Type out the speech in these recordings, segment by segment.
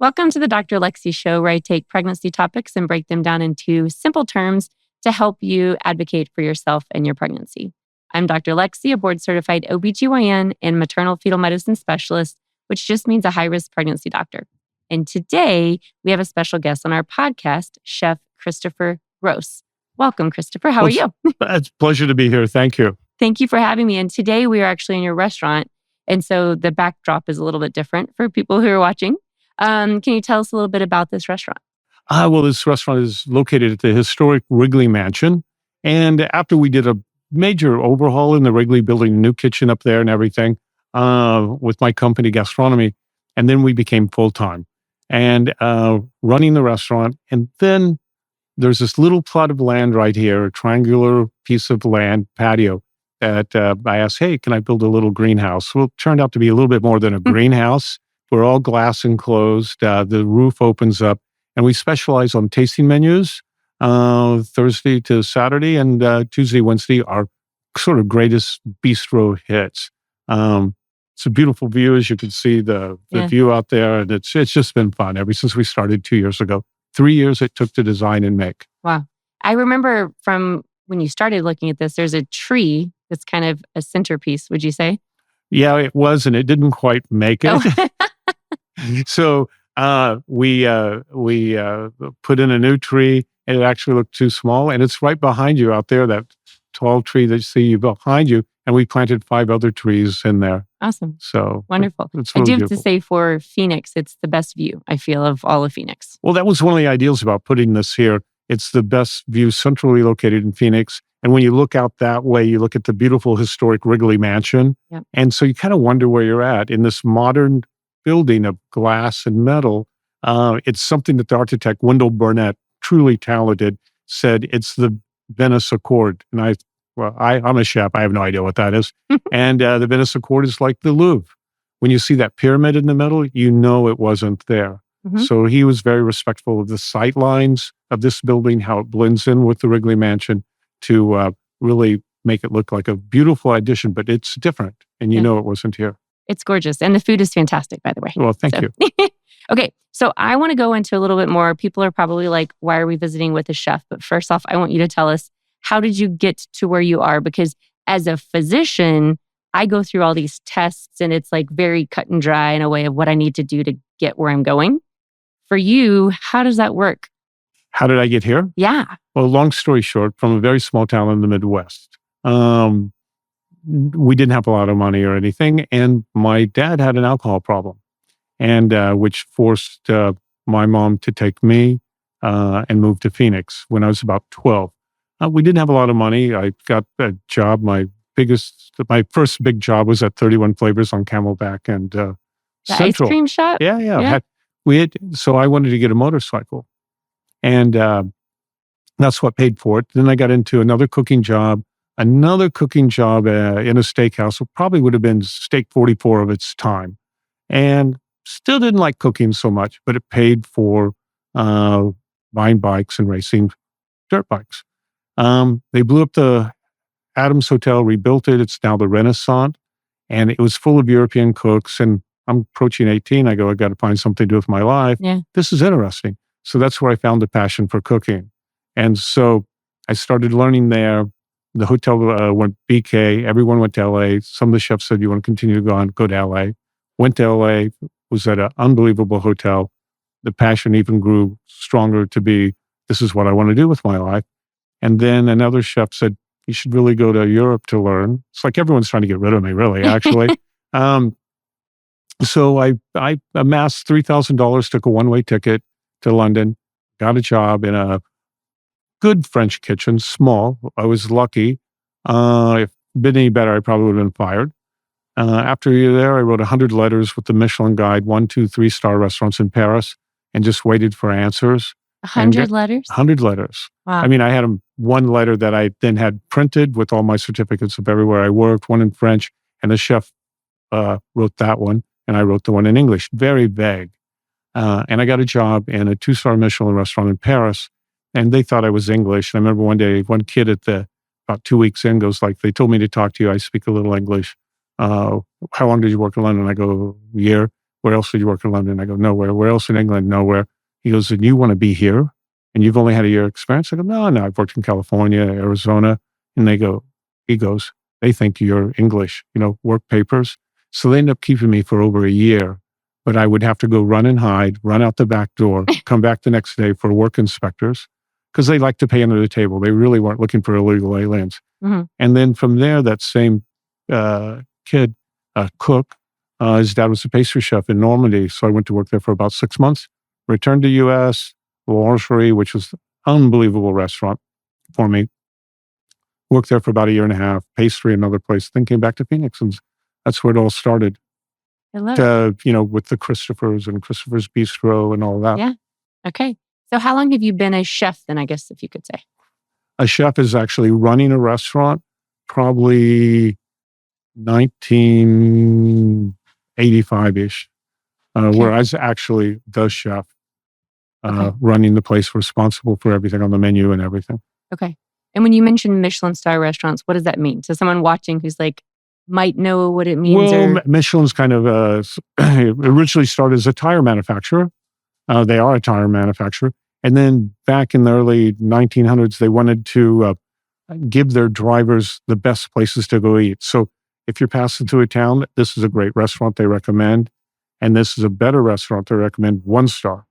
Welcome to the Dr. Lexi Show, where I take pregnancy topics and break them down into simple terms to help you advocate for yourself and your pregnancy. I'm Dr. Lexi, a board-certified OBGYN and maternal fetal medicine specialist, which just means a high-risk pregnancy doctor. And today, we have a special guest on our podcast, Chef Christopher Gross. Welcome, Christopher. How are you? It's a pleasure to be here. Thank you. Thank you for having me. And today, we are actually in your restaurant. And so the backdrop is a little bit different for people who are watching. Can you tell us a little bit about this restaurant? Well, this restaurant is located at the historic Wrigley Mansion. And after we did a major overhaul in the Wrigley building, a new kitchen up there and everything, with my company, Gastronomy, and then we became full-time and running the restaurant. And then there's this little plot of land right here, a triangular piece of land, patio, that I asked, hey, can I build a little greenhouse? Well, it turned out to be a little bit more than a greenhouse. We're all glass enclosed. The roof opens up, and we specialize on tasting menus, Thursday to Saturday, and Tuesday, Wednesday are sort of greatest bistro hits. It's a beautiful view, as you can see the view out there, and it's just been fun ever since we started 2 years ago. 3 years it took to design and make. Wow. I remember from when you started looking at this, there's a tree that's kind of a centerpiece, would you say? Yeah, it was, and it didn't quite make it. Oh. So we put in a new tree, and it actually looked too small. And it's right behind you out there, that tall tree that you see behind you. And we planted 5 other trees in there. Awesome. So wonderful. It's I really do have beautiful. to say, for Phoenix, it's the best view, I feel, of all of Phoenix. Well, that was one of the ideals about putting this here. It's the best view, centrally located in Phoenix. And when you look out that way, you look at the beautiful historic Wrigley Mansion. Yep. And so you kind of wonder where you're at in this modern building of glass and metal. It's something that the architect, Wendell Burnett, truly talented, said it's the Venice Accord. And I'm a chef. I have no idea what that is. And the Venice Accord is like the Louvre. When you see that pyramid in the middle, you know it wasn't there. Mm-hmm. So he was very respectful of the sight lines of this building, how it blends in with the Wrigley Mansion to really make it look like a beautiful addition, but it's different. And you know it wasn't here. It's gorgeous. And the food is fantastic, by the way. Well, thank you. Okay. So I want to go into a little bit more. People are probably like, why are we visiting with a chef? But first off, I want you to tell us, how did you get to where you are? Because as a physician, I go through all these tests and it's like very cut and dry in a way of what I need to do to get where I'm going. For you, how does that work? How did I get here? Yeah. Well, long story short, from a very small town in the Midwest. We didn't have a lot of money or anything. And my dad had an alcohol problem, and which forced my mom to take me and move to Phoenix when I was about 12. We didn't have a lot of money. I got a job. My first big job was at 31 Flavors on Camelback and The Central. ice cream shop? Yeah. So I wanted to get a motorcycle, and that's what paid for it. Then I got into another cooking job in a steakhouse. It probably would have been Steak 44 of its time, and still didn't like cooking so much, but it paid for buying bikes and racing dirt bikes. They blew up the Adams Hotel, rebuilt it. It's now the Renaissance, and it was full of European cooks. And I'm approaching 18. I got to find something to do with my life. Yeah. This is interesting. So that's where I found the passion for cooking. And so I started learning there. The hotel went BK. Everyone went to LA. Some of the chefs said, you want to continue to go to LA. Went to LA, was at an unbelievable hotel. The passion even grew stronger to be, this is what I want to do with my life. And then another chef said, you should really go to Europe to learn. It's like everyone's trying to get rid of me, really, actually. So I amassed $3,000, took a one-way ticket to London, got a job in a good French kitchen, small. I was lucky. If it'd been any better, I probably would have been fired. After a year there, I wrote 100 letters with the Michelin Guide, 1, 2, 3-star restaurants in Paris, and just waited for answers. 100 letters? 100 letters. Wow. I mean, I had one letter that I then had printed with all my certificates of everywhere I worked, one in French, and the chef wrote that one, and I wrote the one in English, very vague. And I got a job in a 2-star Michelin restaurant in Paris, and they thought I was English. And I remember one day, one kid about 2 weeks in goes like, they told me to talk to you. I speak a little English. How long did you work in London? I go, a year. where else did you work in London? I go, nowhere. Where else in England? Nowhere. He goes, and you want to be here? And you've only had a year experience? I go, no, I've worked in California, Arizona. And he goes, they think you're English, work papers. So they end up keeping me for over a year, but I would have to go run and hide, run out the back door, come back the next day for work inspectors, because they like to pay under the table. They really weren't looking for illegal aliens. Mm-hmm. And then from there, that same kid, cook, his dad was a pastry chef in Normandy. So I went to work there for about 6 months, returned to US, Boulangerie, which was an unbelievable restaurant for me. Worked there for about a year and a half, pastry, another place, then came back to Phoenix. And that's where it all started. I love it. With the Christopher's and Christopher's Bistro and all that. Yeah. Okay. So how long have you been a chef then, I guess, if you could say? A chef is actually running a restaurant, probably 1985-ish, where I was actually the chef, running the place, responsible for everything on the menu and everything. Okay. And when you mention Michelin star restaurants, what does that mean? So someone watching who's like, might know what it means? Well, Michelin's kind of originally started as a tire manufacturer. They are a tire manufacturer. And then back in the early 1900s, they wanted to give their drivers the best places to go eat. So if you're passing through a town, this is a great restaurant they recommend. And this is a better restaurant they recommend, 1 star.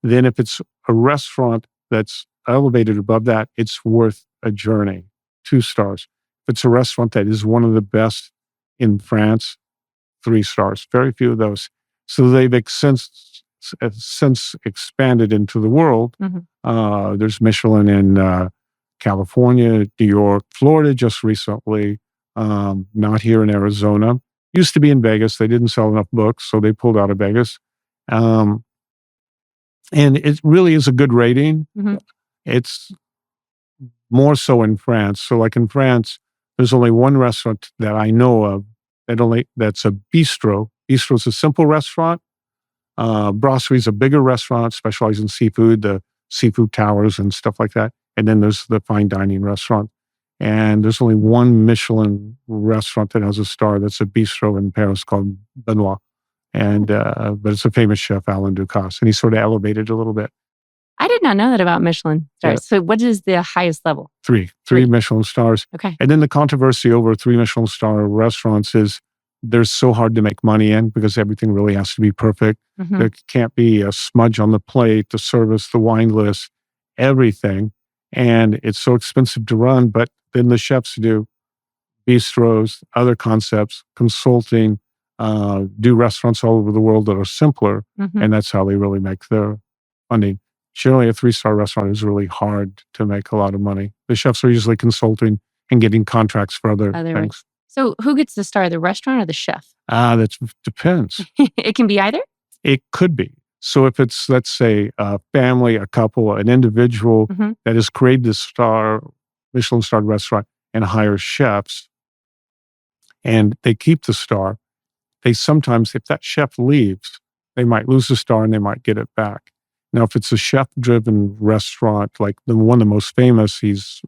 Then if it's a restaurant that's elevated above that, it's worth a journey, 2 stars. If it's a restaurant that is one of the best in France, 3 stars. Very few of those. So they've since expanded into the world. Mm-hmm. There's Michelin in California, New York, Florida just recently, not here in Arizona. Used to be in Vegas. They didn't sell enough books, so they pulled out of Vegas. And it really is a good rating. Mm-hmm. It's more so in France. So like in France, there's only one restaurant that I know of that's a bistro. Bistro is a simple restaurant. Brasserie is a bigger restaurant, specializing in seafood, the seafood towers and stuff like that. And then there's the fine dining restaurant. And there's only one Michelin restaurant that has a star. That's a bistro in Paris called Benoit. And but it's a famous chef, Alain Ducasse, and he sort of elevated a little bit. I did not know that about Michelin stars. Yeah. So what is the highest level? Three Michelin stars. Okay. And then the controversy over 3 Michelin star restaurants is they're so hard to make money in because everything really has to be perfect. Mm-hmm. There can't be a smudge on the plate, the service, the wine list, everything. And it's so expensive to run. But then the chefs do bistros, other concepts, consulting, do restaurants all over the world that are simpler. Mm-hmm. And that's how they really make their funding. Generally, a 3-star restaurant is really hard to make a lot of money. The chefs are usually consulting and getting contracts for other things. So who gets the star, the restaurant or the chef? That depends. It can be either? It could be. So if it's, let's say, a family, a couple, an individual mm-hmm. that has created this Michelin-starred restaurant and hires chefs, and they keep the star, they sometimes, if that chef leaves, they might lose the star and they might get it back. Now, if it's a chef-driven restaurant, like the most famous, he's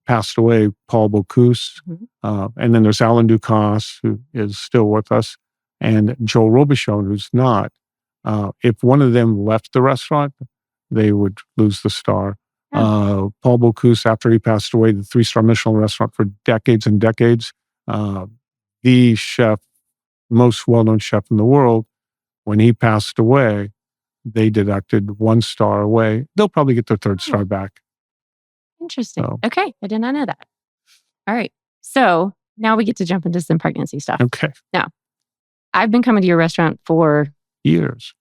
passed away, Paul Bocuse. Mm-hmm. And then there's Alain Ducasse, who is still with us, and Joel Robuchon, who's not. If one of them left the restaurant, they would lose the star. Yeah. Paul Bocuse, after he passed away, the 3-star Michelin restaurant for decades and decades, the chef, most well-known chef in the world, when he passed away, they deducted 1 star away. They'll probably get their 3rd star back. Interesting. So. Okay. I did not know that. All right. So now we get to jump into some pregnancy stuff. Okay. Now, I've been coming to your restaurant for years,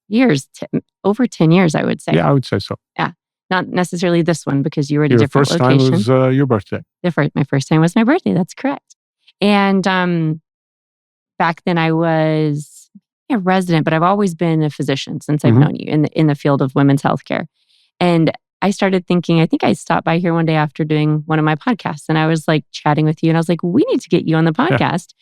over 10 years, I would say. Yeah, I would say so. Yeah. Not necessarily this one because you were at a different location. Your first time was your birthday. My first time was my birthday. That's correct. And back then I was a resident, but I've always been a physician since I've known you in the field of women's healthcare. And I started thinking, I think I stopped by here one day after doing one of my podcasts and I was like chatting with you and I was like, we need to get you on the podcast.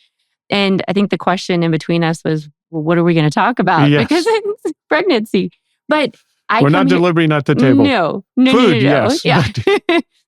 Yeah. And I think the question in between us was, well, what are we going to talk about? Yes. Because it's pregnancy. But we're not delivering at the table. No. Food, yes. Yeah.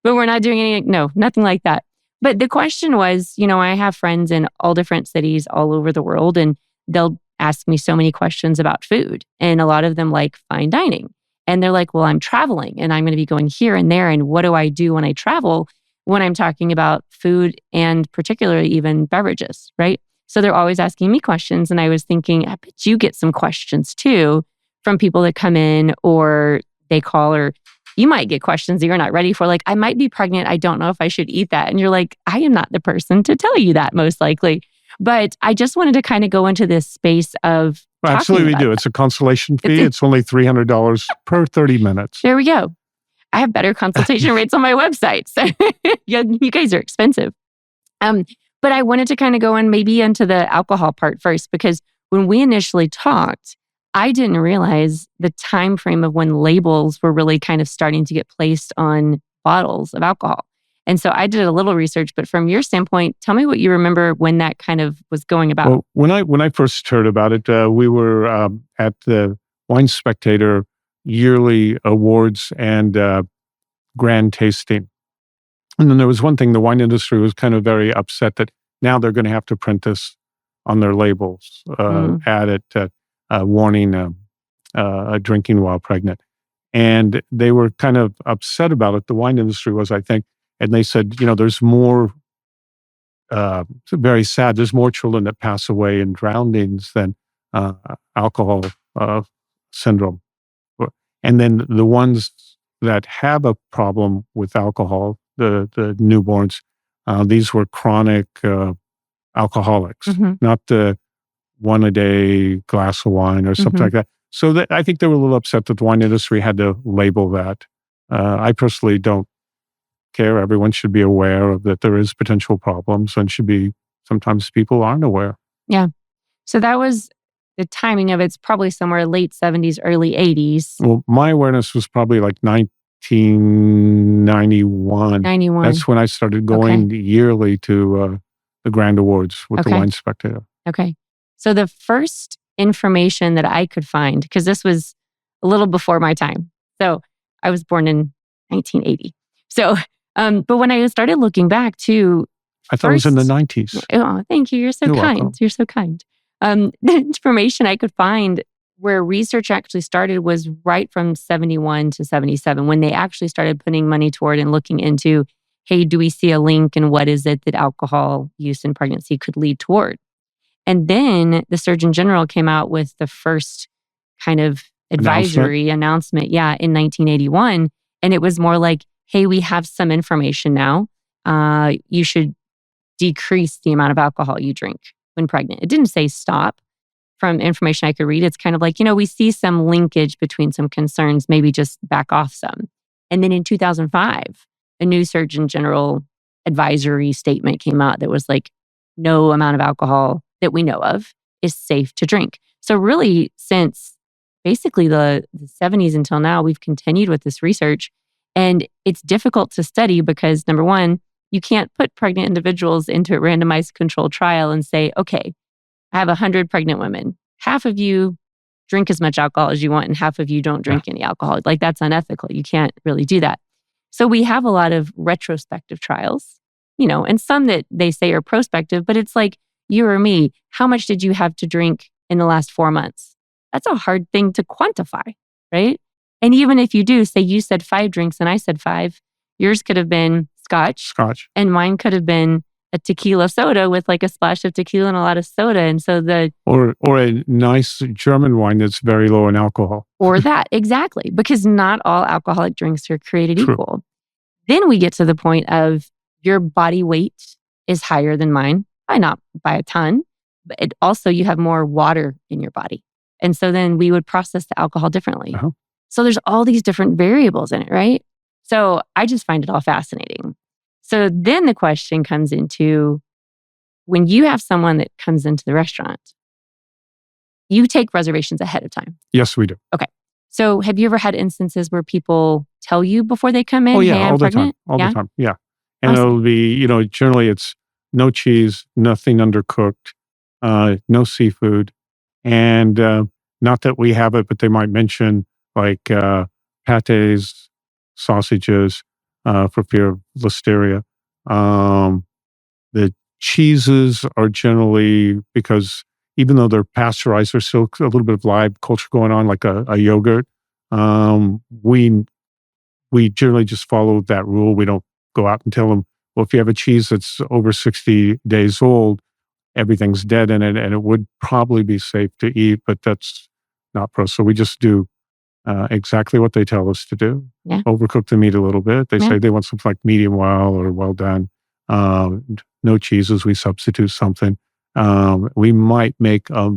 But we're not doing nothing like that. But the question was, I have friends in all different cities all over the world and they'll ask me so many questions about food, and a lot of them like fine dining. And they're like, well, I'm traveling and I'm going to be going here and there. And what do I do when I travel when I'm talking about food and particularly even beverages, right? So they're always asking me questions. And I was thinking, I bet you get some questions too from people that come in or they call, or you might get questions that you're not ready for. Like, I might be pregnant. I don't know if I should eat that. And you're like, I am not the person to tell you that, most likely. But I just wanted to kind of go into this space of Well, absolutely, we do. It's a consultation fee. It's only $300 per 30 minutes. There we go. I have better consultation rates on my website. So you guys are expensive. But I wanted to kind of go in maybe into the alcohol part first, because when we initially talked, I didn't realize the time frame of when labels were really kind of starting to get placed on bottles of alcohol. And so I did a little research, but from your standpoint, tell me what you remember when that kind of was going about. Well, when I first heard about it, we were at the Wine Spectator yearly awards and grand tasting. And then there was one thing, the wine industry was kind of very upset that now they're going to have to print this on their labels, add it, warning drinking while pregnant. And they were kind of upset about it. The wine industry was, I think. And they said, there's more, very sad, there's more children that pass away in drownings than alcohol syndrome. And then the ones that have a problem with alcohol, the newborns, these were chronic alcoholics, not the one a day glass of wine or something like that. So I think they were a little upset that the wine industry had to label that. I personally don't care. Everyone should be aware of that there is potential problems, and sometimes people aren't aware. Yeah. So that was the timing of it's probably somewhere late 70s, early 80s. Well, my awareness was probably like 1991. 91. That's when I started going yearly to the Grand Awards with the Wine Spectator. Okay. So the first information that I could find, because this was a little before my time. So I was born in 1980. So, but when I started looking back too, I thought it was in the 90s. Oh, thank you. You're so kind. Welcome. You're so kind. The information I could find where research actually started was right from 71 to 77, when they actually started putting money toward and looking into, hey, do we see a link, and what is it that alcohol use in pregnancy could lead toward? And then the Surgeon General came out with the first kind of advisory announcement, in 1981. And it was more like, hey, we have some information now. You should decrease the amount of alcohol you drink when pregnant. It didn't say stop. From information I could read, it's kind of like, we see some linkage between some concerns, maybe just back off some. And then in 2005, a new Surgeon General advisory statement came out that was like, no amount of alcohol that we know of is safe to drink. So really, since basically the 70s until now, we've continued with this research. And it's difficult to study because, number one, you can't put pregnant individuals into a randomized controlled trial and say, okay, I have 100 pregnant women. Half of you drink as much alcohol as you want and half of you don't drink any alcohol. Like, that's unethical. You can't really do that. So we have a lot of retrospective trials, and some that they say are prospective, but it's like you or me, how much did you have to drink in the last 4 months? That's a hard thing to quantify, right? And even if you do, say you said 5 drinks and I said 5, yours could have been scotch. And mine could have been a tequila soda with like a splash of tequila and a lot of soda. And so or a nice German wine that's very low in alcohol. Or that, exactly. Because not all alcoholic drinks are created equal. Then we get to the point of your body weight is higher than mine, not by a ton, but also you have more water in your body. And so then we would process the alcohol differently. So there's all these different variables in it, right? So I just find it all fascinating. So then the question comes into, when you have someone that comes into the restaurant, you take reservations ahead of time. Yes, we do. Okay. So have you ever had instances where people tell you before they come in, hey, I'm all pregnant? All the time. Yeah. And it'll be, generally it's no cheese, nothing undercooked, no seafood. And not that we have it, but they might mention like pates, sausages, for fear of listeria. The cheeses are generally, because even though they're pasteurized, there's still a little bit of live culture going on, like a yogurt. We generally just follow that rule. We don't go out and tell them, well, if you have a cheese that's over 60 days old, everything's dead in it, and it would probably be safe to eat, but that's not pro. So we just do exactly what they tell us to do. Yeah. Overcook the meat a little bit. They say they want something like medium well or well done. No cheeses. We substitute something. We might make a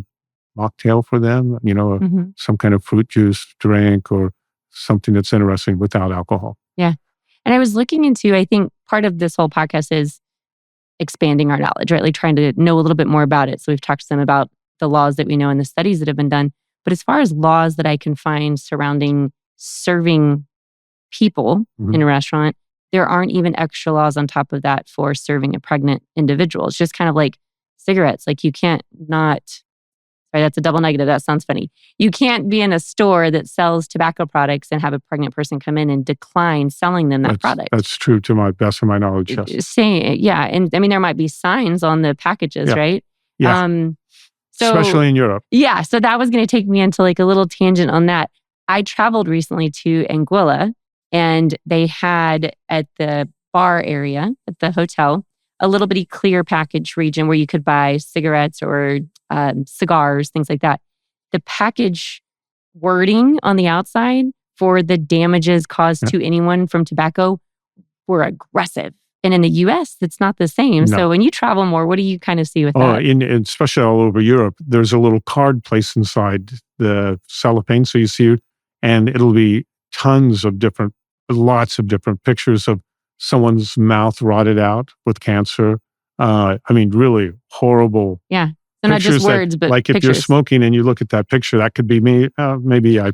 mocktail for them, some kind of fruit juice drink or something that's interesting without alcohol. Yeah. And I was looking into, I think part of this whole podcast is expanding our knowledge, right? Like trying to know a little bit more about it. So we've talked to them about the laws that we know and the studies that have been done. But as far as laws that I can find surrounding serving people in a restaurant, there aren't even extra laws on top of that for serving a pregnant individual. It's just kind of like cigarettes. Like you can't not, sorry, that's a double negative. That sounds funny. You can't be in a store that sells tobacco products and have a pregnant person come in and decline selling them that product. That's true to my best of my knowledge, yes. Yeah. And I mean, there might be signs on the packages, right? Yeah. Especially in Europe. Yeah. So that was going to take me into like a little tangent on that. I traveled recently to Anguilla, and they had at the bar area at the hotel a little bitty clear package region where you could buy cigarettes or cigars, things like that. The package wording on the outside for the damages caused to anyone from tobacco were aggressive. And in the US, it's not the same. No. So when you travel more, what do you kind of see with that? Especially all over Europe, there's a little card placed inside the cellophane. So you see it, and it'll be lots of different pictures of someone's mouth rotted out with cancer. I mean, really horrible. Yeah. So not just words, but like pictures. If you're smoking and you look at that picture, that could be me. Maybe I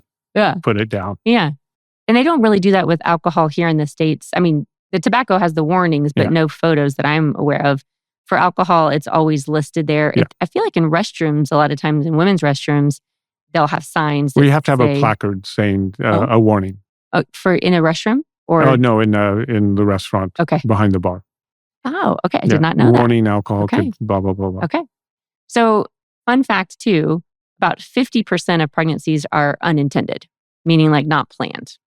put it down. Yeah. And they don't really do that with alcohol here in the States. I mean, the tobacco has the warnings, but no photos that I'm aware of. For alcohol, it's always listed there. Yeah. I feel like in restrooms, a lot of times in women's restrooms, they'll have signs. Well, you have to have a placard saying a warning. For in a restroom? Or no, in the restaurant behind the bar. Oh, okay. I did not know that. Warning, alcohol, could blah, blah, blah, blah. Okay. So fun fact too, about 50% of pregnancies are unintended, meaning like not planned.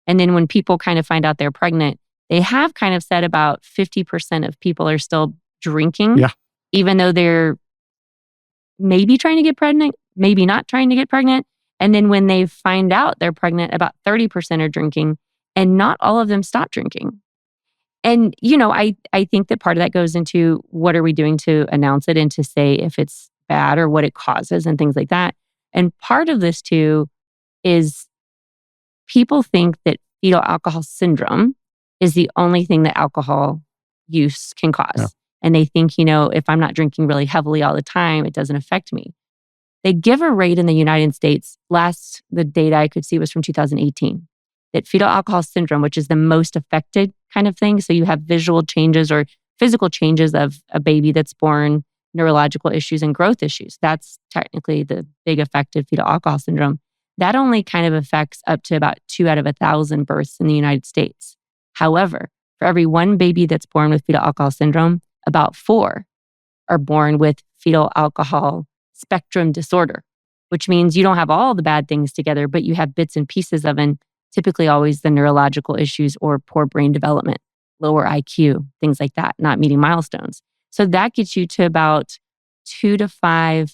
And then when people kind of find out they're pregnant, they have kind of said about 50% of people are still drinking, even though they're maybe trying to get pregnant, maybe not trying to get pregnant. And then when they find out they're pregnant, about 30% are drinking, and not all of them stop drinking. And, I think that part of that goes into what are we doing to announce it and to say if it's bad or what it causes and things like that. And part of this too is people think that fetal alcohol syndrome is the only thing that alcohol use can cause. Yeah. And they think, if I'm not drinking really heavily all the time, it doesn't affect me. They give a rate in the United States. The data I could see was from 2018. That fetal alcohol syndrome, which is the most affected kind of thing. So you have visual changes or physical changes of a baby that's born, neurological issues and growth issues. That's technically the big affected fetal alcohol syndrome. That only kind of affects up to about 2 out of 1,000 births in the United States. However, for every one baby that's born with fetal alcohol syndrome, about 4 are born with fetal alcohol spectrum disorder, which means you don't have all the bad things together, but you have bits and pieces of it. Typically always the neurological issues or poor brain development, lower IQ, things like that, not meeting milestones. So that gets you to about 2 to 5%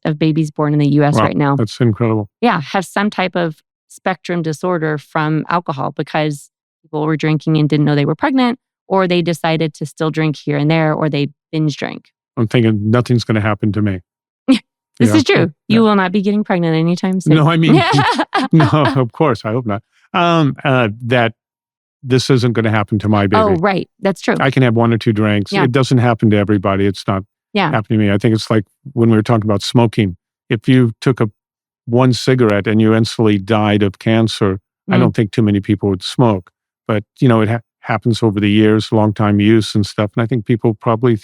of babies born in the US right now. That's incredible. Yeah, have some type of spectrum disorder from alcohol because people were drinking and didn't know they were pregnant, or they decided to still drink here and there, or they binge drank. I'm thinking nothing's going to happen to me. This is true. You will not be getting pregnant anytime soon. No, I mean, no, of course. I hope not. That this isn't going to happen to my baby. Oh, right. That's true. I can have 1 or 2 drinks. Yeah. It doesn't happen to everybody. It's not happening to me. I think it's like when we were talking about smoking. If you took one cigarette and you instantly died of cancer, I don't think too many people would smoke. But, it happens over the years, long time use and stuff. And I think people probably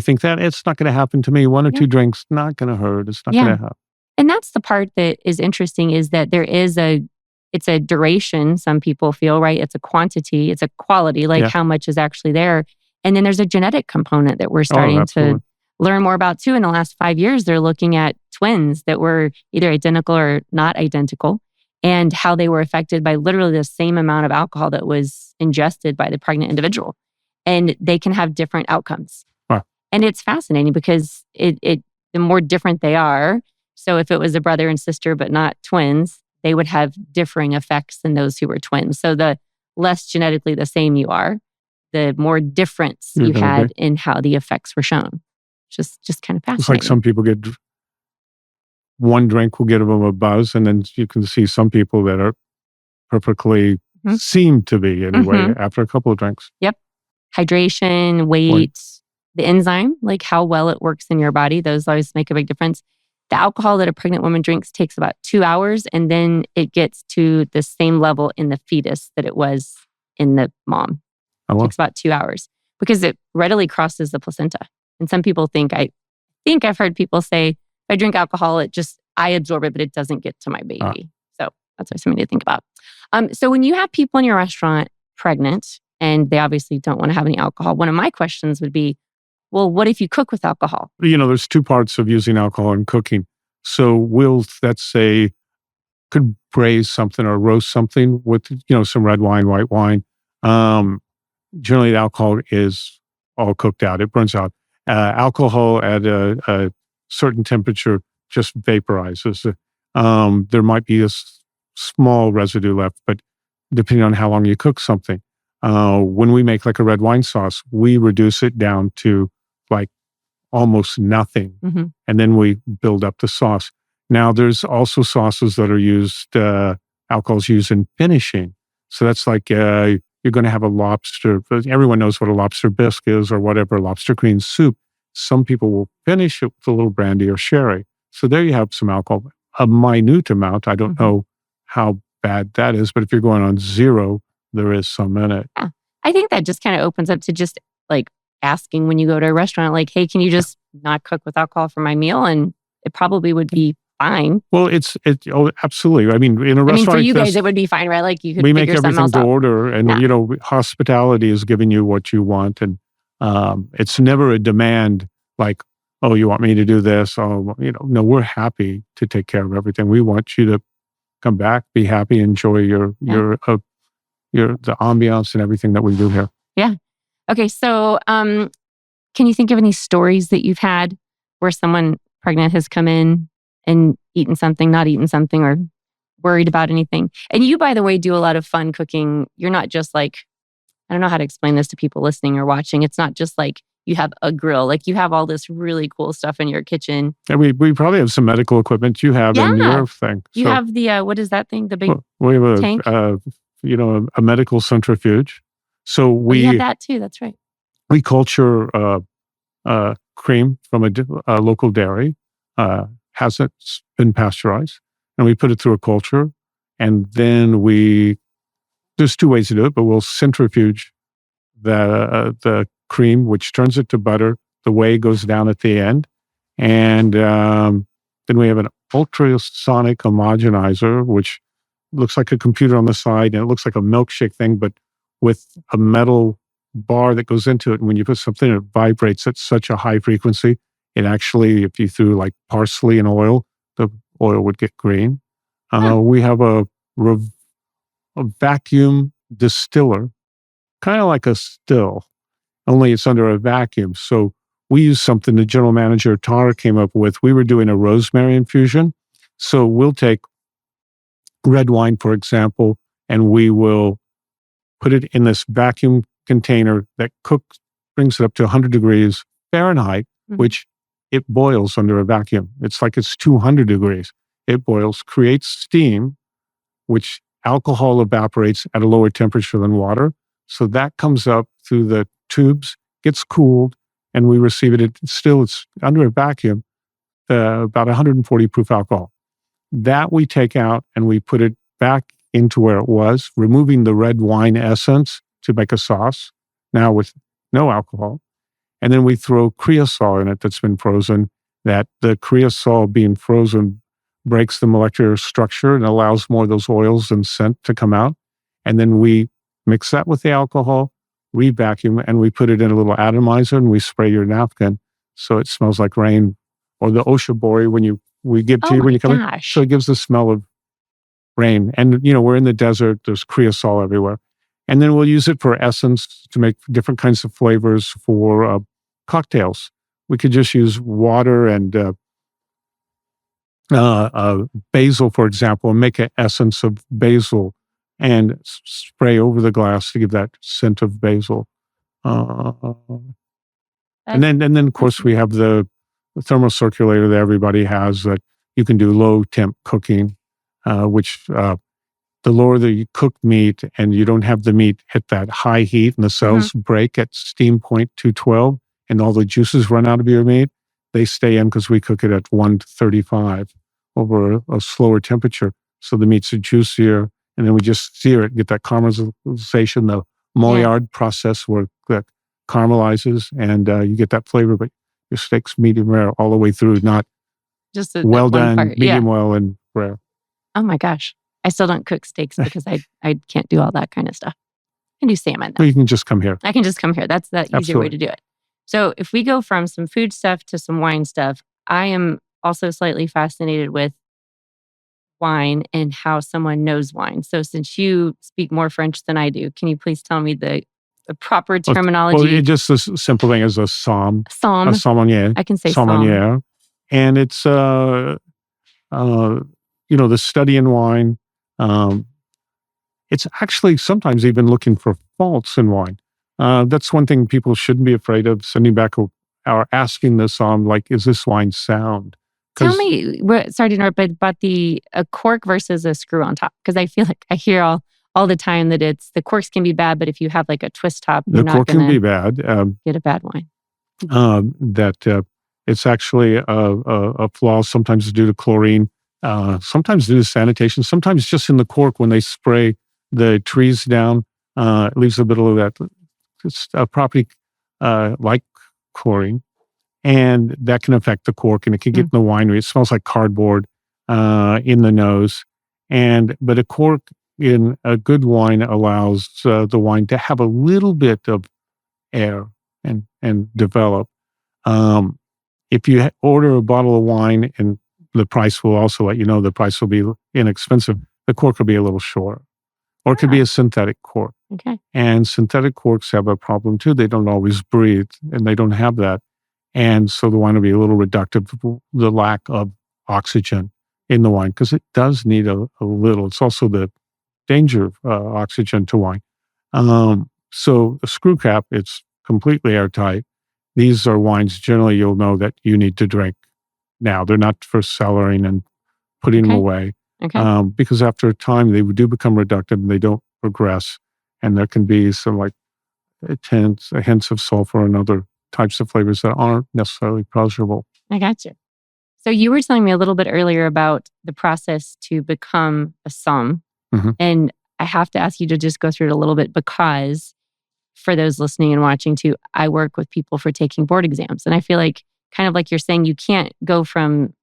think that it's not going to happen to me. 1 or 2 drinks, not going to hurt. It's not going to happen. And that's the part that is interesting is that there is it's a duration, some people feel, right? It's a quantity, it's a quality, like how much is actually there. And then there's a genetic component that we're starting to learn more about too. In the last 5 years, they're looking at twins that were either identical or not identical, and how they were affected by literally the same amount of alcohol that was ingested by the pregnant individual. And they can have different outcomes. Wow. And it's fascinating because the more different they are. So if it was a brother and sister, but not twins, they would have differing effects than those who were twins. So the less genetically the same you are, the more difference you had in how the effects were shown. Just kind of fascinating. It's like some people get one drink will give them a buzz, and then you can see some people that are perfectly seem to be anyway after a couple of drinks. Yep. Hydration, weight, the enzyme, like how well it works in your body, those always make a big difference. The alcohol that a pregnant woman drinks takes about 2 hours, and then it gets to the same level in the fetus that it was in the mom. It takes about 2 hours because it readily crosses the placenta. And some people think, I've heard people say, if I drink alcohol, I absorb it, but it doesn't get to my baby. So that's something to think about. So when you have people in your restaurant pregnant, and they obviously don't want to have any alcohol, one of my questions would be, well, what if you cook with alcohol? There's two parts of using alcohol in cooking. So let's say, could braise something or roast something with, some red wine, white wine. Generally, the alcohol is all cooked out. It burns out. Alcohol at a certain temperature just vaporizes. There might be a small residue left, but depending on how long you cook something. When we make like a red wine sauce, we reduce it down to like almost nothing. And then we build up the sauce. Now, there's also sauces that are used, alcohol's used in finishing. So that's like you're going to have a lobster. Everyone knows what a lobster bisque is or whatever, lobster cream soup. Some people will finish it with a little brandy or sherry. So there you have some alcohol, a minute amount. I don't know how bad that is, but if you're going on zero, there is some in it. Yeah. I think that just kind of opens up to just like asking when you go to a restaurant, like, hey, can you just not cook with alcohol for my meal? And it probably would be fine. Well, absolutely. I mean, in a restaurant, for you guys, it would be fine, right? Like you could we make figure something everything else to out. order, and hospitality is giving you what you want, and it's never a demand like, oh, you want me to do this? Oh, no, we're happy to take care of everything. We want you to come back, be happy, enjoy the ambiance and everything that we do here. Yeah. Okay. So, can you think of any stories that you've had where someone pregnant has come in and eaten something, not eaten something, or worried about anything? And you, by the way, do a lot of fun cooking. You're not just like, I don't know how to explain this to people listening or watching. It's not just like you have a grill. Like you have all this really cool stuff in your kitchen. And we probably have some medical equipment you have in your thing. You have the, what is that thing? The big we have tank? A medical centrifuge. So we have that too. That's right. We culture cream from a local dairy. Hasn't been pasteurized, and we put it through a culture, and then there's two ways to do it, but we'll centrifuge the cream, which turns it to butter. The whey goes down at the end, and then we have an ultrasonic homogenizer, which looks like a computer on the side, and it looks like a milkshake thing, but with a metal bar that goes into it. And when you put something, it vibrates at such a high frequency. It actually, if you threw like parsley and oil, the oil would get green. We have a vacuum distiller, kind of like a still, only it's under a vacuum. So we use something the general manager, Tara, came up with. We were doing a rosemary infusion. So we'll take red wine, for example, and we will put it in this vacuum container that brings it up to 100 degrees Fahrenheit, which it boils under a vacuum. It's like it's 200 degrees. It boils, creates steam, which alcohol evaporates at a lower temperature than water. So that comes up through the tubes, gets cooled, and we receive it. It's under a vacuum, about 140 proof alcohol. That we take out and we put it back into where it was, removing the red wine essence to make a sauce, now with no alcohol. And then we throw creosol in it that's been frozen. That the creosol being frozen breaks the molecular structure and allows more of those oils and scent to come out. And then we mix that with the alcohol, re-vacuum, and we put it in a little atomizer and we spray your napkin. so it smells like rain, or the oshibori we give to Oh you when my you come in. gosh. So it gives the smell of rain. And, we're in the desert, there's creosote everywhere. And then we'll use it for essence to make different kinds of flavors for cocktails. We could just use water and basil, for example, and make an essence of basil and spray over the glass to give that scent of basil. Uh, and then, of course, we have the thermocirculator that everybody has that you can do low temp cooking, which the lower the cooked meat and you don't have the meat hit that high heat and the cells break at steam point 212 and all the juices run out of your meat, they stay in because we cook it at 135 over a slower temperature. So the meats are juicier, and then we just sear it, get that caramelization, the Maillard process where that caramelizes, and you get that flavor, but your steak's medium rare all the way through, not Just well one done, part. medium well, and rare. Oh my gosh. I still don't cook steaks because I can't do all that kind of stuff. I can do salmon though. Well, you can just come here. I can just come here. That's the easier way to do it. So if we go from some food stuff to some wine stuff, I am also slightly fascinated with wine and how someone knows wine. So since you speak more French than I do, can you please tell me the proper terminology? Well, just a simple thing as a somm. Somme. A sommelier. I can say sommelier. And it's, the study in wine. It's actually sometimes even looking for faults in wine. That's one thing people shouldn't be afraid of, sending back or asking the somm, like, is this wine sound? Tell me, sorry to interrupt, but about a cork versus a screw on top. Because I feel like I hear all the time that the corks can be bad, but if you have like a twist top, the cork can be bad. Get a bad wine. It's actually a flaw, sometimes due to chlorine, sometimes due to sanitation, sometimes just in the cork when they spray the trees down, it leaves a bit of that property like chlorine, and that can affect the cork, and it can get in the winery. It smells like cardboard in the nose, but a cork in a good wine allows the wine to have a little bit of air and develop. If you order a bottle of wine, and the price will also let you know the price will be inexpensive, the cork will be a little short. Or it could be a synthetic cork. Okay. And synthetic corks have a problem too. They don't always breathe, and they don't have that. And so the wine will be a little reductive, the lack of oxygen in the wine, because it does need a little. It's also the danger of oxygen to wine. So a screw cap, it's completely airtight. These are wines generally you'll know that you need to drink now. They're not for cellaring and putting them away. Okay. Because after a time, they do become reductive and they don't progress. And there can be some hints of sulfur and other types of flavors that aren't necessarily pleasurable. I got you. So you were telling me a little bit earlier about the process to become a somm. And I have to ask you to just go through it a little bit, because for those listening and watching too, I work with people for taking board exams. And I feel like, kind of like you're saying, you can't go from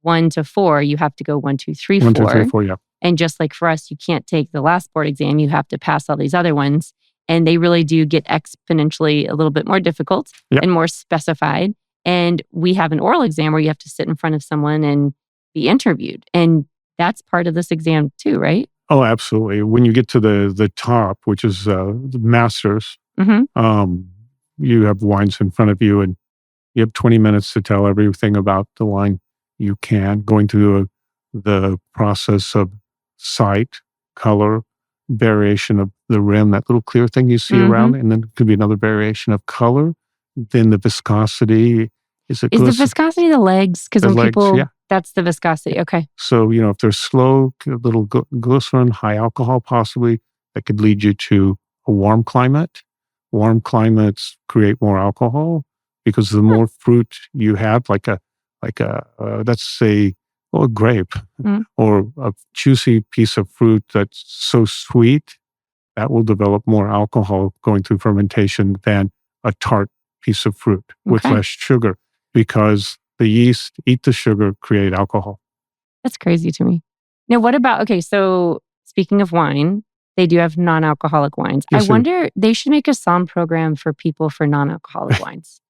1 to 4. You have to go 1, 2, 3, 4. 1, 2, 3, 4, yeah. And just like for us, you can't take the last board exam. You have to pass all these other ones. And they really do get exponentially a little bit more difficult and more specified. And we have an oral exam where you have to sit in front of someone and be interviewed. And that's part of this exam too, right? Oh, absolutely. When you get to the top, which is the masters, you have wines in front of you, and you have 20 minutes to tell everything about the wine you can, going through the process of sight, color, variation of the rim, that little clear thing you see around, and then it could be another variation of color. Then the viscosity. Is the viscosity the legs? Because when people, that's the viscosity. Okay. So, if they're slow, a little glycerin, high alcohol possibly, that could lead you to a warm climate. Warm climates create more alcohol because the more fruit you have, like a let's say, a grape or a juicy piece of fruit that's so sweet, that will develop more alcohol going through fermentation than a tart piece of fruit with less sugar, because the yeast eat the sugar, create alcohol. That's crazy to me. Now, what about, so speaking of wine, they do have non-alcoholic wines. Yes, I wonder, they should make a somm program for people for non-alcoholic wines.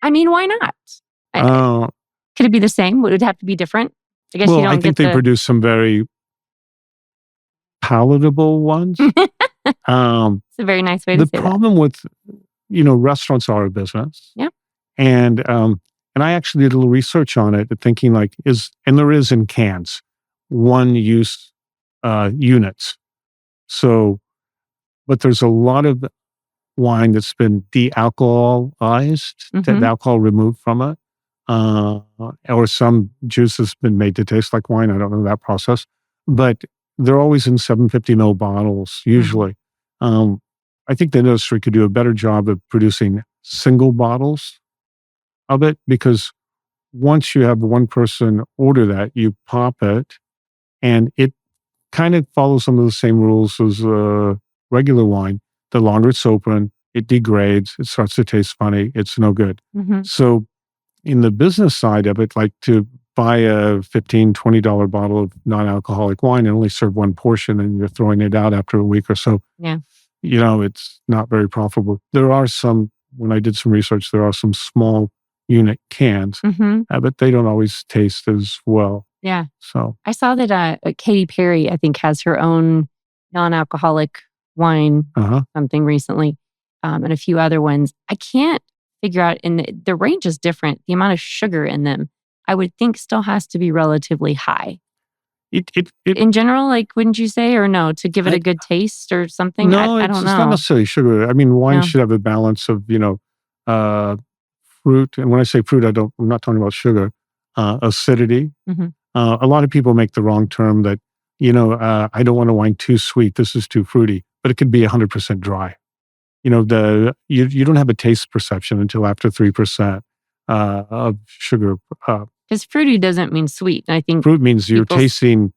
I mean, why not? Uh, Could it be the same? Would it have to be different? I guess you well, I don't think get they the. produce some very palatable ones. It's Um, a very nice way to the say that. problem with, restaurants are a business. Yeah. And I actually did a little research on it, thinking like, and there is in cans, one use units. So, but there's a lot of wine that's been de-alcoholized, the alcohol removed from it, or some juice has been made to taste like wine. I don't know that process, but they're always in 750 ml bottles usually. I think the industry could do a better job of producing single bottles of it, because once you have one person order that, you pop it, and it kind of follows some of the same rules as regular wine. The longer it's open, it degrades, it starts to taste funny, it's no good. So in the business side of it, like to buy a $15-$20 bottle of non-alcoholic wine and only serve one portion and you're throwing it out after a week or so, Yeah. it's not very profitable. There are some, when I did some research, there are some small unit cans, but they don't always taste as well. Yeah. So I saw that Katy Perry, I think, has her own non-alcoholic wine, something recently, and a few other ones. I can't figure out, and the range is different. The amount of sugar in them, I would think, still has to be relatively high. In general, like, wouldn't you say, or no, to give it a good taste or something? No, I don't know. it's not necessarily sugar. I mean, wine should have a balance of, fruit. And when I say fruit, I'm not talking about sugar, acidity. A lot of people make the wrong term that, I don't want a wine too sweet. This is too fruity, but it could be 100% dry. You don't have a taste perception until after 3% of sugar. Because fruity doesn't mean sweet. I think fruit means you're tasting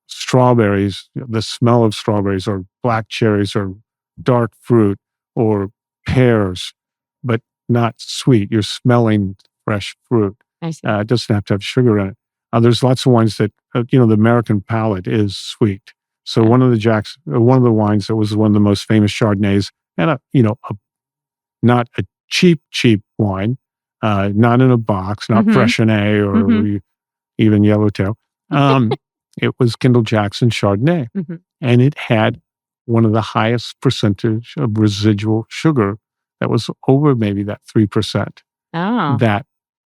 strawberries, the smell of strawberries, or black cherries, or dark fruit, or pears, but not sweet. You're smelling fresh fruit. I see. It doesn't have to have sugar in it. There's lots of wines that, the American palate is sweet. So one of the wines that was one of the most famous Chardonnays, and not a cheap wine, not in a box, not Freshenet or even Yellowtail. It was Kendall Jackson Chardonnay, and it had one of the highest percentage of residual sugar that was over maybe that 3%. Oh. That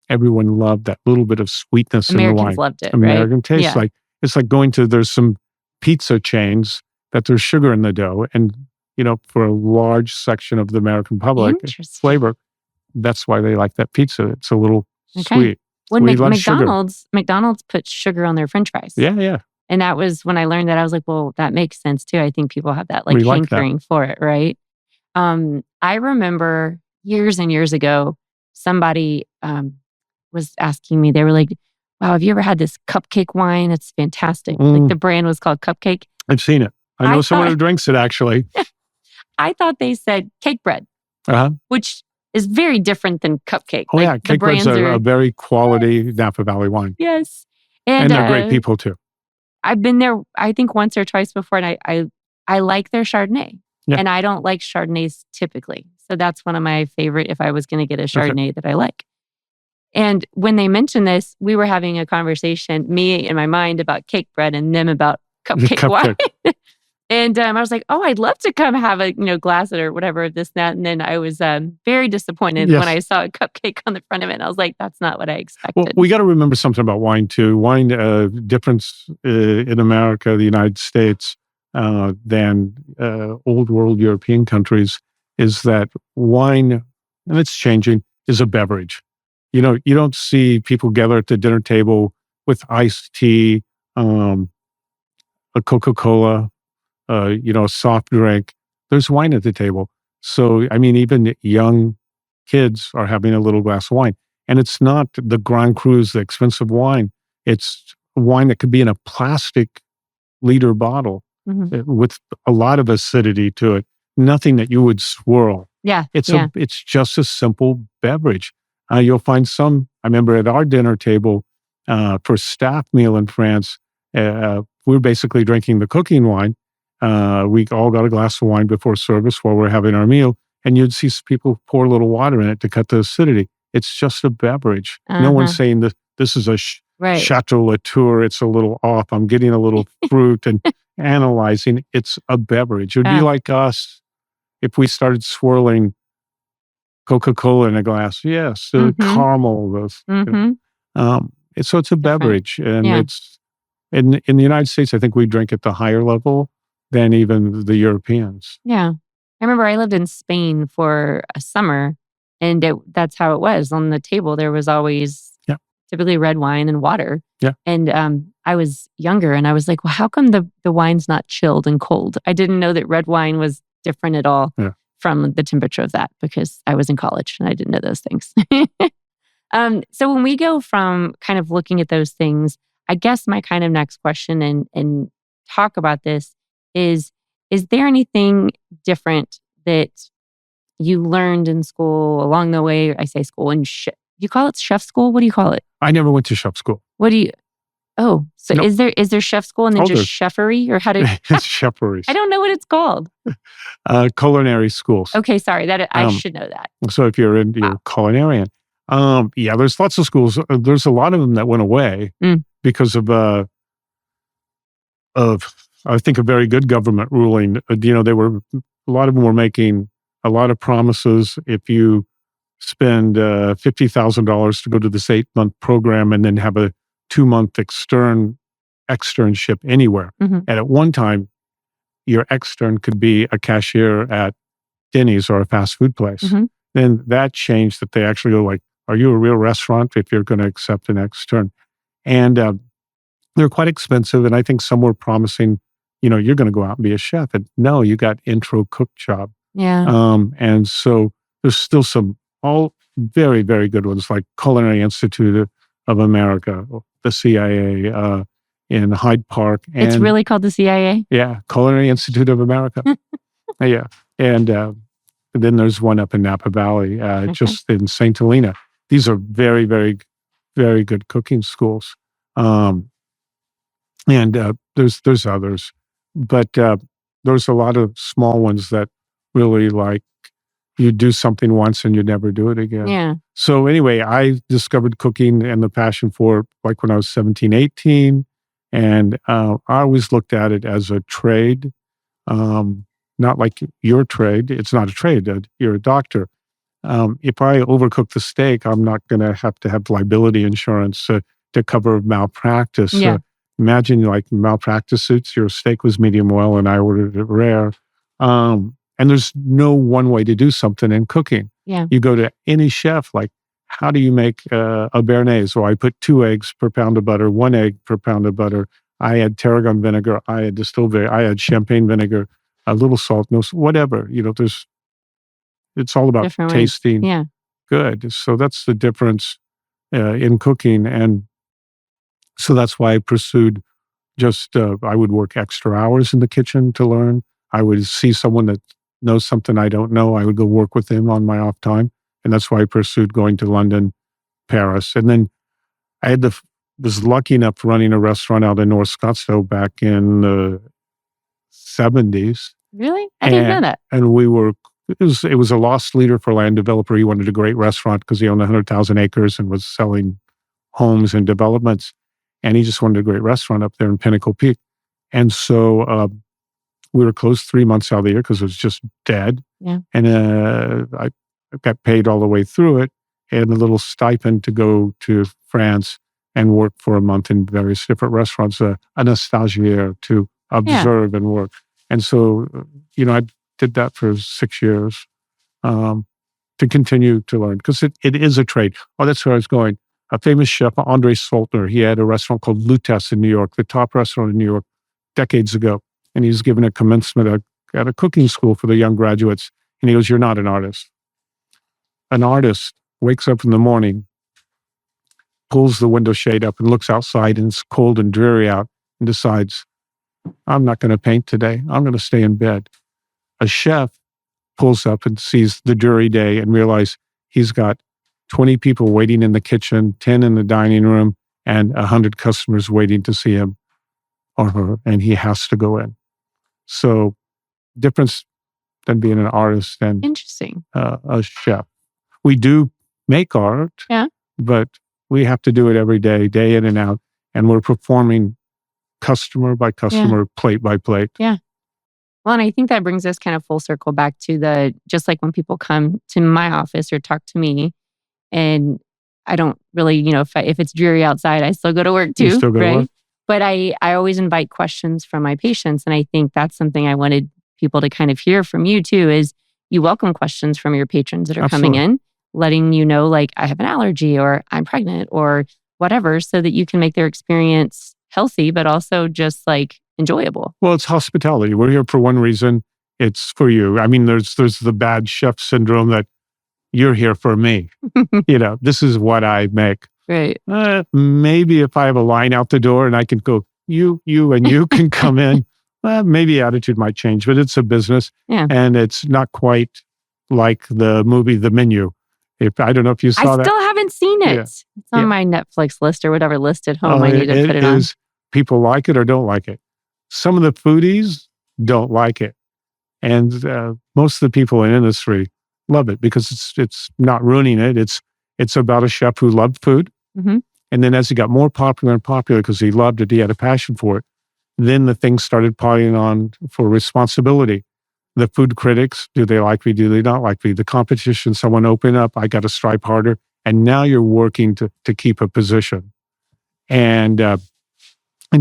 everyone loved, that little bit of sweetness in the wine. Americans loved it, American right? taste. Yeah. It's like there's some pizza chains that there's sugar in the dough, and for a large section of the American public, flavor, that's why they like that pizza. It's a little sweet. When McDonald's puts sugar on their French fries. Yeah. And that was when I learned that. I was like, well, that makes sense too. I think people have that hankering for it, right? I remember years and years ago, somebody was asking me, they were like, wow, have you ever had this cupcake wine? It's fantastic. Like, the brand was called Cupcake. I've seen it. I know someone who drinks it, actually. I thought they said cake bread, which is very different than cupcake. Oh, yeah. Cake bread's a very quality Napa Valley wine. Yes. And they're great people too. I've been there, I think, once or twice before, and I like their Chardonnay. Yeah. And I don't like Chardonnays typically. So that's one of my favorite, if I was going to get a Chardonnay that I like. And when they mentioned this, we were having a conversation, me in my mind, about cake bread and them about cupcake wine. And I was like, oh, I'd love to come have a glass of it or whatever, this, that. And then I was very disappointed when I saw a cupcake on the front of it. And I was like, that's not what I expected. Well, we got to remember something about wine too. Wine difference in America, the United States, than old world European countries is that wine, and it's changing, is a beverage. You don't see people gather at the dinner table with iced tea, a Coca-Cola, a soft drink. There's wine at the table. So, I mean, even young kids are having a little glass of wine. And it's not the Grand Cru, the expensive wine. It's wine that could be in a plastic liter bottle with a lot of acidity to it. Nothing that you would swirl. Yeah. It's just a simple beverage. You'll find some, I remember at our dinner table for staff meal in France, we were basically drinking the cooking wine. We all got a glass of wine before service while we're having our meal. and you'd see people pour a little water in it to cut the acidity. It's just a beverage. No one's saying that this is a Right. Chateau Latour. It's a little off. I'm getting a little fruit and analyzing. It's a beverage. It would be like us if we started swirling Coca-Cola in a glass. Yes, the caramel. Those. So it's a beverage, and it's in the United States. I think we drink at the higher level than even the Europeans. Yeah, I remember I lived in Spain for a summer, and that's how it was. On the table, there was always typically red wine and water. Yeah. And I was younger, and I was like, well, how come the wine's not chilled and cold? I didn't know that red wine was different at all from the temperature of that, because I was in college and I didn't know those things. So when we go from kind of looking at those things, I guess my kind of next question and talk about this is there anything different that you learned in school along the way? I say school, and you call it chef school? What do you call it? I never went to chef school. What do you? Oh, so Nope. is there chef school and then just chefery, or how do? It's chefery. I don't know what it's called. Culinary schools. Okay, sorry. That I should know that. So if you're into culinarian, there's lots of schools. There's a lot of them that went away because of I think a very good government ruling. They were, a lot of them were making a lot of promises. If you spend $50,000 to go to this 8-month program and then have a 2-month externship anywhere. And at one time, your extern could be a cashier at Denny's or a fast food place. Then that changed, that they actually go like, are you a real restaurant if you're going to accept an extern? And they're quite expensive. And I think some were promising, you're going to go out and be a chef. And no, you got intro cook job. Yeah. And so there's still some all very, very good ones, like Culinary Institute of America, the CIA in Hyde Park. And, it's really called the CIA? Yeah, Culinary Institute of America. Yeah. And then there's one up in Napa Valley, just in St. Helena. These are very, very, very good cooking schools. And there's others. But there's a lot of small ones that really, like, you do something once and you never do it again. Yeah. So anyway, I discovered cooking and the passion for it like when I was 17, 18. And I always looked at it as a trade, not like your trade. It's not a trade. You're a doctor. If I overcook the steak, I'm not going to have liability insurance to cover malpractice. Yeah. Imagine like malpractice suits. Your steak was medium well and I ordered it rare. And there's no one way to do something in cooking. Yeah. You go to any chef, like, how do you make a béarnaise? Well, I put 2 eggs per pound of butter, 1 egg per pound of butter. I had tarragon vinegar. I had distilled vinegar. I had champagne vinegar, a little salt, whatever. It's all about different tasting ways. good. So that's the difference in cooking. And so that's why I pursued I would work extra hours in the kitchen to learn. I would see someone that knows something I don't know. I would go work with them on my off time. And that's why I pursued going to London, Paris. And then I was lucky enough running a restaurant out in North Scottsdale back in the 70s. Really? I didn't know that. And it was a lost leader for a land developer. He wanted a great restaurant because he owned 100,000 acres and was selling homes and developments. And he just wanted a great restaurant up there in Pinnacle Peak. And so we were closed 3 months out of the year because it was just dead. Yeah. And I got paid all the way through it, and a little stipend to go to France and work for a month in various different restaurants, an stagiaire to observe and work. And so, I did that for 6 years to continue to learn, because it is a trade. Oh, that's where I was going. A famous chef, Andre Saltner, he had a restaurant called Lutèce in New York, the top restaurant in New York decades ago. And he was given a commencement at a cooking school for the young graduates. And he goes, "You're not an artist. An artist wakes up in the morning, pulls the window shade up and looks outside and it's cold and dreary out and decides, I'm not going to paint today. I'm going to stay in bed." A chef pulls up and sees the dreary day and realizes he's got 20 people waiting in the kitchen, 10 in the dining room, and 100 customers waiting to see him or her, and he has to go in. So difference than being an artist and Interesting. a chef. We do make art, Yeah. but we have to do it every day, day in and out. And we're performing customer by customer, plate by plate. Yeah. Well, and I think that brings us kind of full circle back to just like when people come to my office or talk to me, and I don't really, if it's dreary outside, I still go to work too, You still go to right? work? But I always invite questions from my patients. And I think that's something I wanted people to kind of hear from you too, is you welcome questions from your patrons that are coming Absolutely. in, letting you know, like, I have an allergy or I'm pregnant or whatever, so that you can make their experience healthy, but also just like enjoyable. Well, it's hospitality. We're here for one reason. It's for you. I mean, there's the bad chef syndrome that you're here for me. This is what I make. Right. Maybe if I have a line out the door and I can go, you, and you can come in, maybe attitude might change, but it's a business. Yeah. And it's not quite like the movie, The Menu. I don't know if you saw I that. still haven't seen it. Yeah. It's on my Netflix list or whatever list at home. I need to put it It on. is, people like it or don't like it. Some of the foodies don't like it. And most of the people in industry love it because it's not ruining it. It's about a chef who loved food. Mm-hmm. And then as he got more popular and popular because he loved it, he had a passion for it, then the things started piling on for responsibility. The food critics, do they like me? Do they not like me? The competition, someone open up, I got to strive harder. And now you're working to keep a position and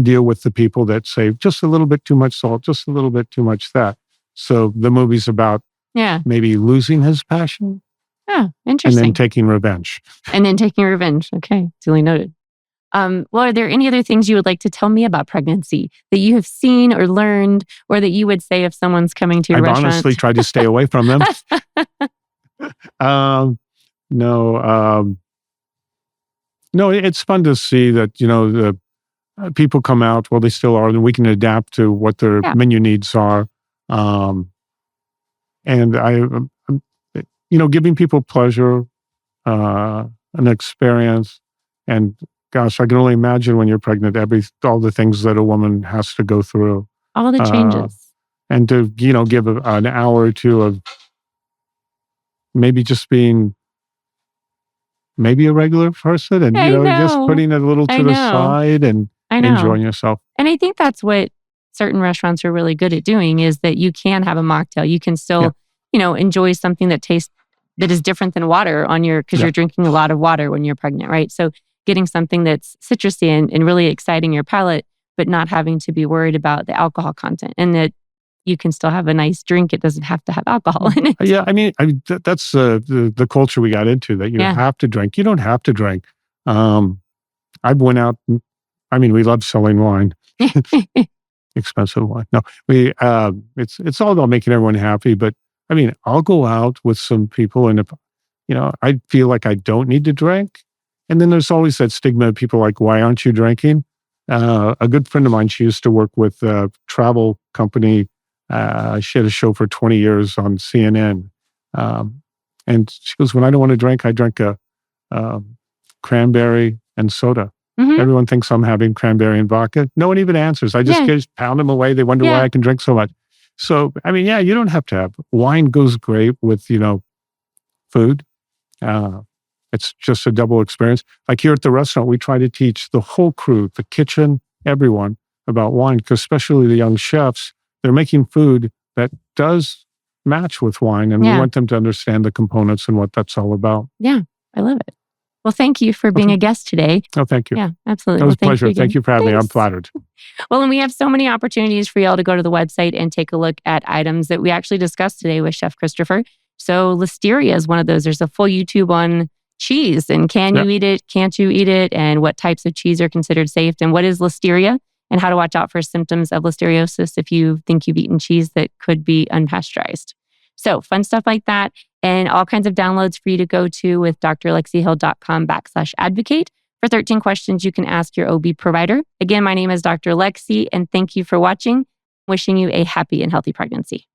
deal with the people that say just a little bit too much salt, just a little bit too much that. So the movie's about maybe losing his passion. Yeah, interesting. And then taking revenge. Okay, duly noted. Well, are there any other things you would like to tell me about pregnancy that you have seen or learned, or that you would say if someone's coming to your restaurant? I've honestly tried to stay away from them. No, it's fun to see that, the people come out, well, they still are, and we can adapt to what their menu needs are. And giving people pleasure, an experience. And gosh, I can only imagine when you're pregnant, all the things that a woman has to go through. All the changes. And to, give an hour or two of maybe just being maybe a regular person and, just putting it a little to the side and enjoying yourself. And I think that's what certain restaurants are really good at doing, is that you can have a mocktail. You can still, enjoy something that is different than water because you're drinking a lot of water when you're pregnant, right? So getting something that's citrusy and really exciting your palate, but not having to be worried about the alcohol content, and that you can still have a nice drink. It doesn't have to have alcohol in it. Yeah, I mean that's the culture we got into, that you have to drink. You don't have to drink. I went out. We love selling wine, expensive wine. No, it's all about making everyone happy. But I'll go out with some people, and if I feel like I don't need to drink, and then there's always that stigma of people like, why aren't you drinking? A good friend of mine, she used to work with a travel company. She had a show for 20 years on CNN. And she goes, when I don't want to drink, I drink a cranberry and soda. Mm-hmm. Everyone thinks I'm having cranberry and vodka. No one even answers. I just pound them away. They wonder why I can drink so much. So, you don't have to have. Wine goes great with, food. It's just a double experience. Like here at the restaurant, we try to teach the whole crew, the kitchen, everyone about wine, because especially the young chefs, they're making food that does match with wine. And we want them to understand the components and what that's all about. Yeah, I love it. Well, thank you for being a guest today. Oh, thank you. Yeah, absolutely. It was a pleasure. Thank you for having me. I'm flattered. Well, and we have so many opportunities for y'all to go to the website and take a look at items that we actually discussed today with Chef Christopher. So listeria is one of those. There's a full YouTube on cheese, and can you eat it? Can't you eat it? And what types of cheese are considered safe? And what is listeria? And how to watch out for symptoms of listeriosis if you think you've eaten cheese that could be unpasteurized. So fun stuff like that, and all kinds of downloads for you to go to with drlexihill.com/advocate. For 13 questions you can ask your OB provider. Again, my name is Dr. Lexi, and thank you for watching. Wishing you a happy and healthy pregnancy.